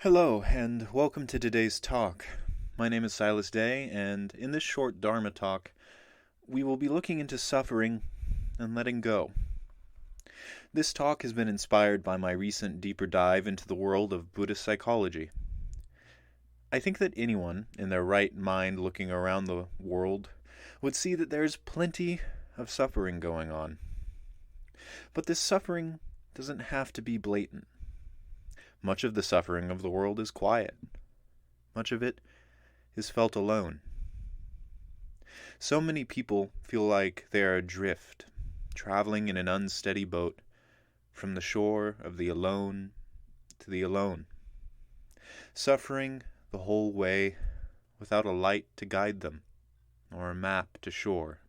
Hello, and welcome to today's talk. My name is Silas Day, and in this short Dharma talk, we will be looking into suffering and letting go. This talk has been inspired by my recent deeper dive into the world of Buddhist psychology. I think that anyone in their right mind looking around the world would see that there is plenty of suffering going on. But this suffering doesn't have to be blatant. Much of the suffering of the world is quiet. Much of it is felt alone. So many people feel like they are adrift, traveling in an unsteady boat from the shore of the alone to the alone, suffering the whole way without a light to guide them or a map to shore.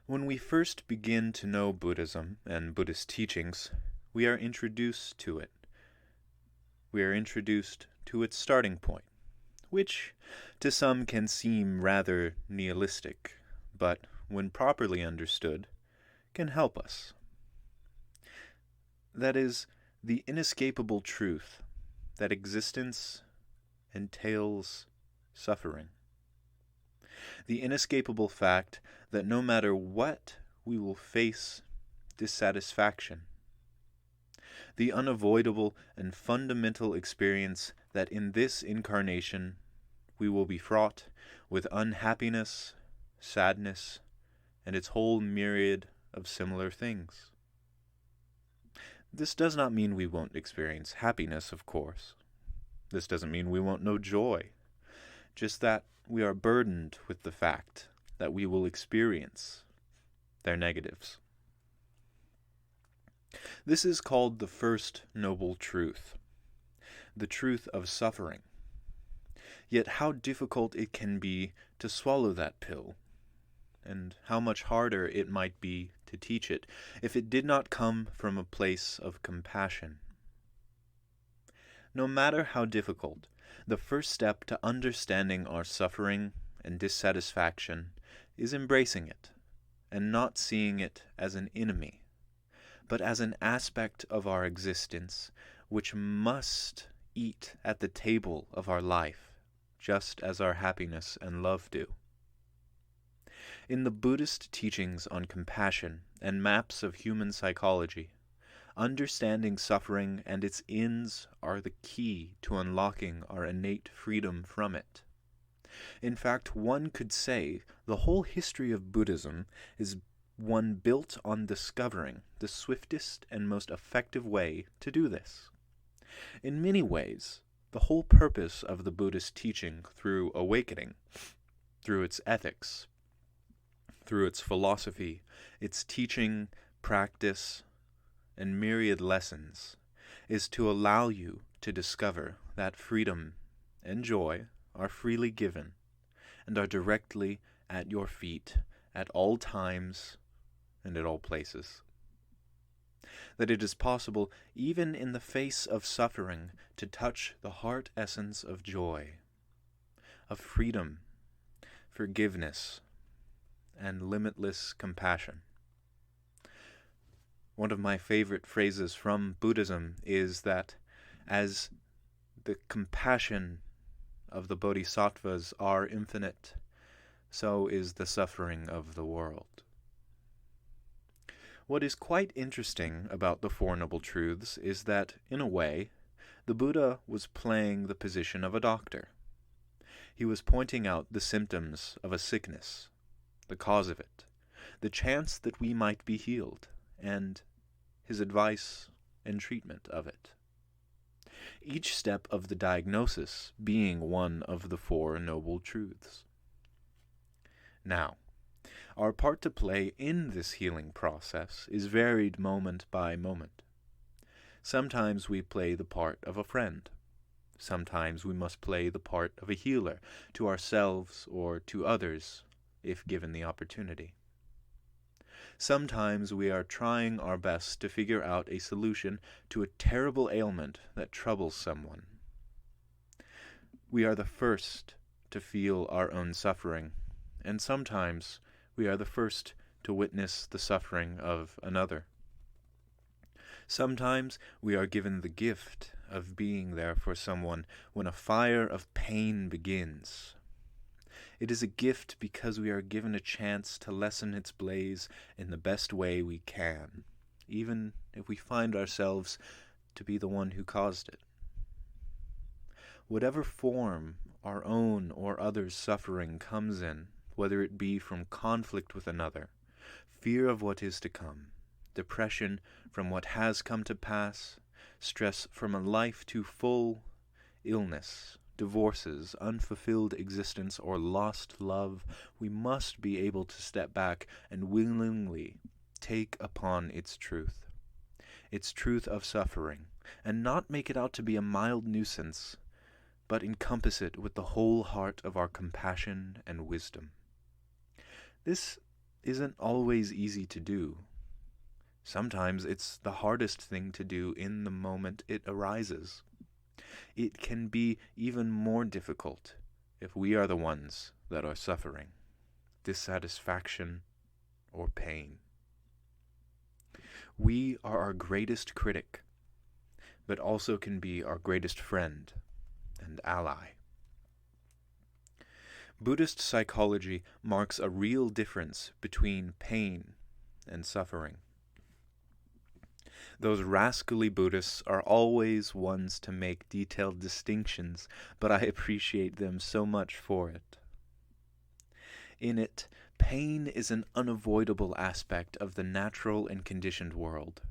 When we first begin to know Buddhism and Buddhist teachings, we are introduced to it. We are introduced to its starting point, which to some can seem rather nihilistic, but when properly understood, can help us. That is, the inescapable truth that existence entails suffering. The inescapable fact that no matter what, we will face dissatisfaction. The unavoidable and fundamental experience that in this incarnation we will be fraught with unhappiness, sadness, and its whole myriad of similar things. This does not mean we won't experience happiness, of course. This doesn't mean we won't know joy, just that we are burdened with the fact that we will experience their negatives. This is called the first noble truth, the truth of suffering. Yet how difficult it can be to swallow that pill, and how much harder it might be to teach it if it did not come from a place of compassion. No matter how difficult, the first step to understanding our suffering and dissatisfaction is embracing it, and not seeing it as an enemy, but as an aspect of our existence which must eat at the table of our life, just as our happiness and love do. In the Buddhist teachings on compassion and maps of human psychology, understanding suffering and its ends are the key to unlocking our innate freedom from it. In fact, one could say the whole history of Buddhism is one built on discovering the swiftest and most effective way to do this. In many ways, the whole purpose of the Buddhist teaching through awakening, through its ethics, through its philosophy, its teaching, practice, and myriad lessons, is to allow you to discover that freedom and joy are freely given and are directly at your feet at all times and at all places. That it is possible, even in the face of suffering, to touch the heart essence of joy, of freedom, forgiveness, and limitless compassion. One of my favorite phrases from Buddhism is that as the compassion of the bodhisattvas are infinite, so is the suffering of the world. What is quite interesting about the Four Noble Truths is that, in a way, the Buddha was playing the position of a doctor. He was pointing out the symptoms of a sickness, the cause of it, the chance that we might be healed, and his advice and treatment of it. Each step of the diagnosis being one of the Four Noble Truths. Now, our part to play in this healing process is varied moment by moment. Sometimes we play the part of a friend. Sometimes we must play the part of a healer to ourselves or to others, if given the opportunity. Sometimes we are trying our best to figure out a solution to a terrible ailment that troubles someone. We are the first to feel our own suffering, and sometimes we are the first to witness the suffering of another. Sometimes we are given the gift of being there for someone when a fire of pain begins. It is a gift because we are given a chance to lessen its blaze in the best way we can, even if we find ourselves to be the one who caused it. Whatever form our own or others' suffering comes in, whether it be from conflict with another, fear of what is to come, depression from what has come to pass, stress from a life too full, illness, divorces, unfulfilled existence, or lost love, we must be able to step back and willingly take upon its truth of suffering, and not make it out to be a mild nuisance, but encompass it with the whole heart of our compassion and wisdom. This isn't always easy to do. Sometimes it's the hardest thing to do in the moment it arises. It can be even more difficult if we are the ones that are suffering dissatisfaction or pain. We are our greatest critic, but also can be our greatest friend and ally. Buddhist psychology marks a real difference between pain and suffering. Those rascally Buddhists are always ones to make detailed distinctions, but I appreciate them so much for it. In it, pain is an unavoidable aspect of the natural and conditioned world.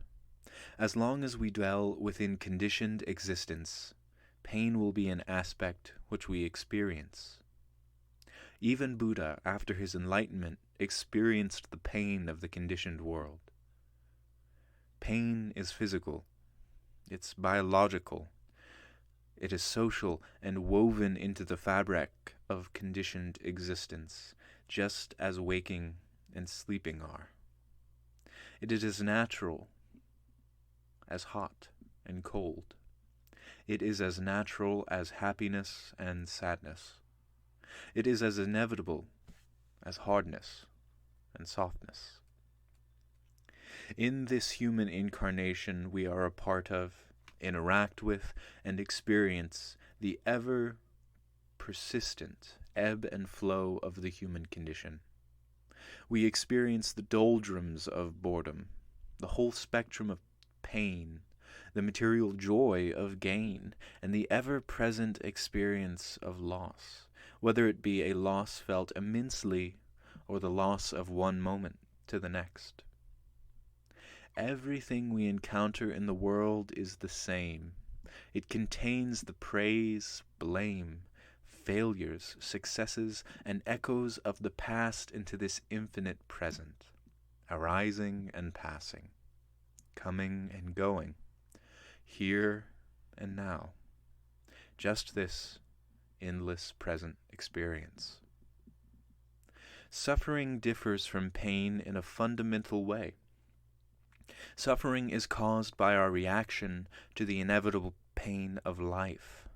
As long as we dwell within conditioned existence, pain will be an aspect which we experience. Even Buddha, after his enlightenment, experienced the pain of the conditioned world. Pain is physical, it's biological, it is social and woven into the fabric of conditioned existence, just as waking and sleeping are. It is as natural as hot and cold. It is as natural as happiness and sadness. It is as inevitable as hardness and softness. In this human incarnation we are a part of, interact with, and experience the ever-persistent ebb and flow of the human condition. We experience the doldrums of boredom, the whole spectrum of pain, the material joy of gain, and the ever-present experience of loss, whether it be a loss felt immensely or the loss of one moment to the next. Everything we encounter in the world is the same. It contains the praise, blame, failures, successes, and echoes of the past into this infinite present, arising and passing, coming and going, here and now. Just this endless present experience. Suffering differs from pain in a fundamental way. Suffering is caused by our reaction to the inevitable pain of life.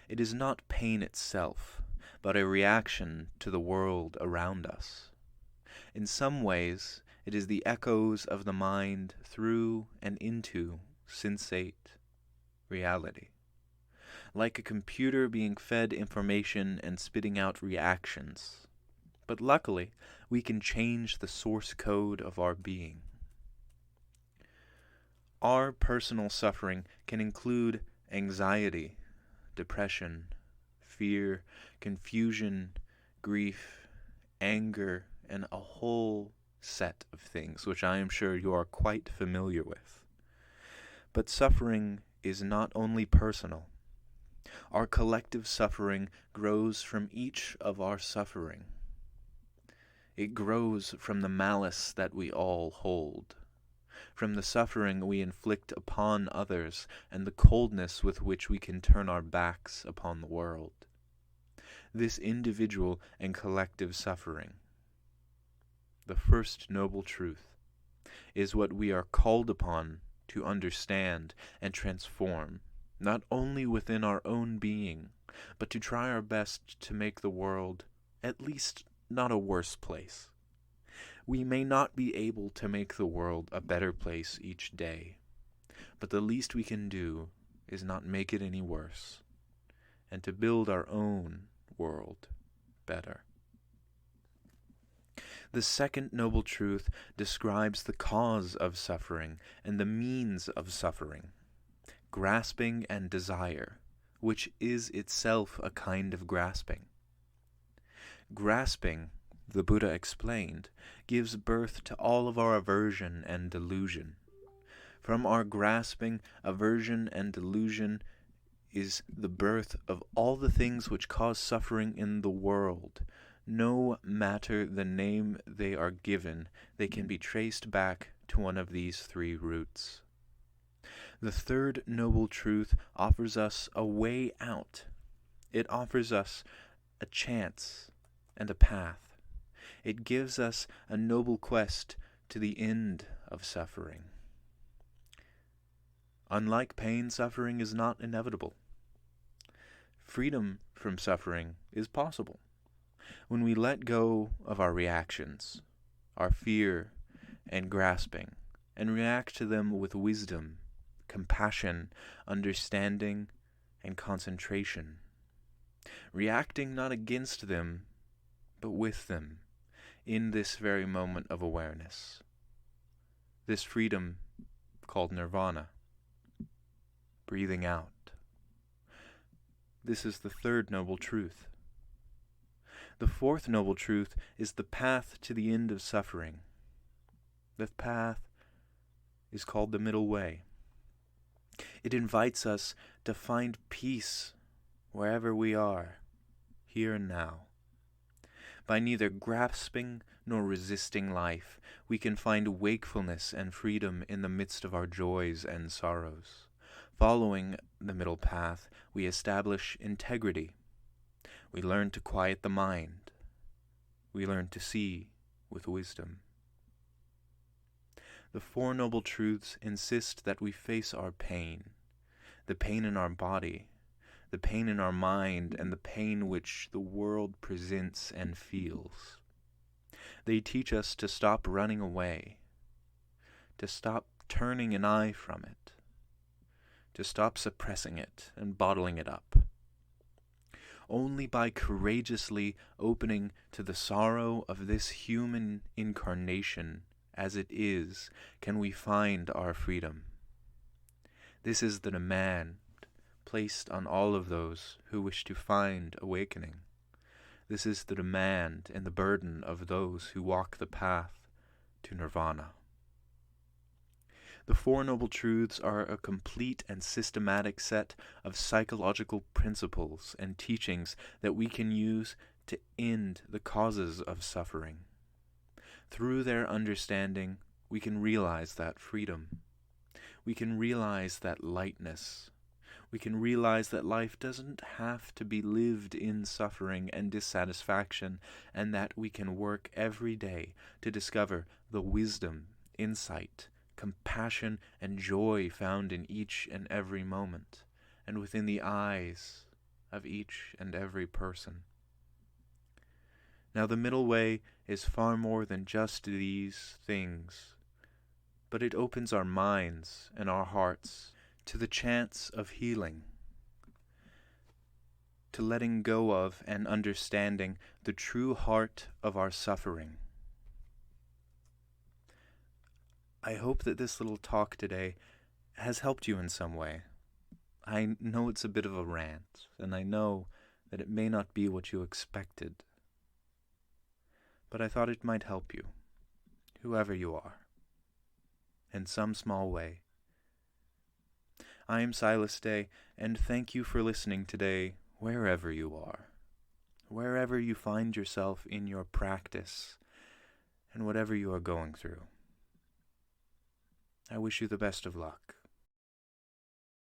It is not pain itself, but a reaction to the world around us. In some ways, it is the echoes of the mind through and into sensate reality. Like a computer being fed information and spitting out reactions. But luckily, we can change the source code of our being. Our personal suffering can include anxiety, depression, fear, confusion, grief, anger, and a whole set of things which I am sure you are quite familiar with. But suffering is not only personal. Our collective suffering grows from each of our suffering. It grows from the malice that we all hold, from the suffering we inflict upon others, and the coldness with which we can turn our backs upon the world. This individual and collective suffering, the first noble truth, is what we are called upon to understand and transform, not only within our own being, but to try our best to make the world at least not a worse place. We may not be able to make the world a better place each day, but the least we can do is not make it any worse, and to build our own world better. The second noble truth describes the cause of suffering and the means of suffering, grasping and desire, which is itself a kind of grasping. Grasping, the Buddha explained, gives birth to all of our aversion and delusion. From our grasping, aversion, and delusion is the birth of all the things which cause suffering in the world. No matter the name they are given, they can be traced back to one of these three roots. The third noble truth offers us a way out. It offers us a chance and a path. It gives us a noble quest to the end of suffering. Unlike pain, suffering is not inevitable. Freedom from suffering is possible when we let go of our reactions, our fear and grasping, and react to them with wisdom, compassion, understanding, and concentration. Reacting not against them, but with them, in this very moment of awareness. This freedom called nirvana. Breathing out. This is the third noble truth. The fourth noble truth is the path to the end of suffering. The path is called the middle way. It invites us to find peace wherever we are, here and now. By neither grasping nor resisting life, we can find wakefulness and freedom in the midst of our joys and sorrows. Following the middle path, we establish integrity. We learn to quiet the mind. We learn to see with wisdom. The Four Noble Truths insist that we face our pain, the pain in our body, the pain in our mind, and the pain which the world presents and feels. They teach us to stop running away, to stop turning an eye from it, to stop suppressing it and bottling it up. Only by courageously opening to the sorrow of this human incarnation as it is can we find our freedom. This is the demand placed on all of those who wish to find awakening. This is the demand and the burden of those who walk the path to nirvana. The Four Noble Truths are a complete and systematic set of psychological principles and teachings that we can use to end the causes of suffering. Through their understanding, we can realize that freedom. We can realize that lightness. We can realize that life doesn't have to be lived in suffering and dissatisfaction, and that we can work every day to discover the wisdom, insight, compassion, and joy found in each and every moment, and within the eyes of each and every person. Now, the middle way is far more than just these things, but it opens our minds and our hearts to the chance of healing, to letting go of and understanding the true heart of our suffering. I hope that this little talk today has helped you in some way. I know it's a bit of a rant, and I know that it may not be what you expected, but I thought it might help you, whoever you are, in some small way. I am Silas Day, and thank you for listening today, wherever you are, wherever you find yourself in your practice, and whatever you are going through. I wish you the best of luck.